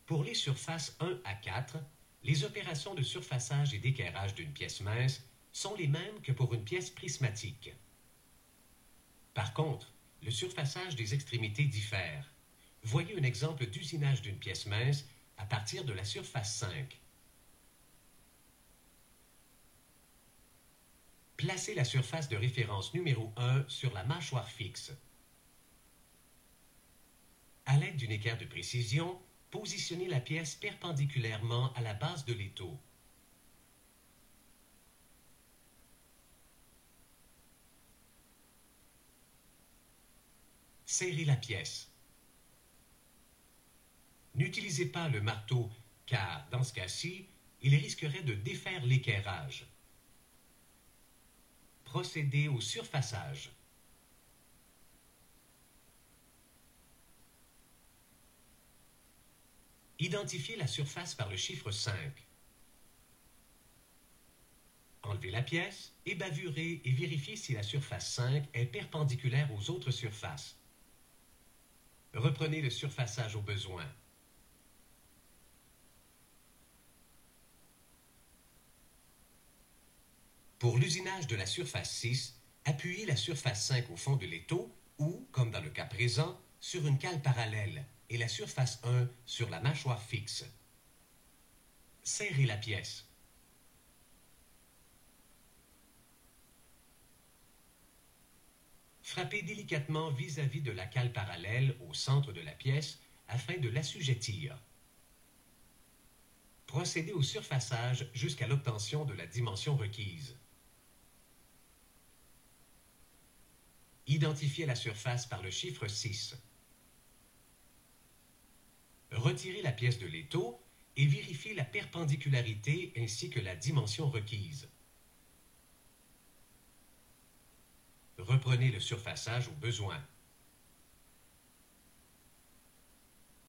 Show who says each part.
Speaker 1: Pour les surfaces 1 à 4, les opérations de surfaçage et d'équerrage d'une pièce mince sont les mêmes que pour une pièce prismatique. Par contre, le surfaçage des extrémités diffère. Voyez un exemple d'usinage d'une pièce mince à partir de la surface 5. Placez la surface de référence numéro 1 sur la mâchoire fixe. À l'aide d'une équerre de précision, positionnez la pièce perpendiculairement à la base de l'étau. Serrez la pièce. N'utilisez pas le marteau car, dans ce cas-ci, il risquerait de défaire l'équerrage. Procédez au surfaçage. Identifiez la surface par le chiffre 5. Enlevez la pièce et bavurez et vérifiez si la surface 5 est perpendiculaire aux autres surfaces. Reprenez le surfaçage au besoin. Pour l'usinage de la surface 6, appuyez la surface 5 au fond de l'étau ou, comme dans le cas présent, sur une cale parallèle et la surface 1 sur la mâchoire fixe. Serrez la pièce. Frappez délicatement vis-à-vis de la cale parallèle au centre de la pièce afin de l'assujettir. Procédez au surfaçage jusqu'à l'obtention de la dimension requise. Identifiez la surface par le chiffre 6. Retirez la pièce de l'étau et vérifiez la perpendicularité ainsi que la dimension requise. Reprenez le surfaçage au besoin.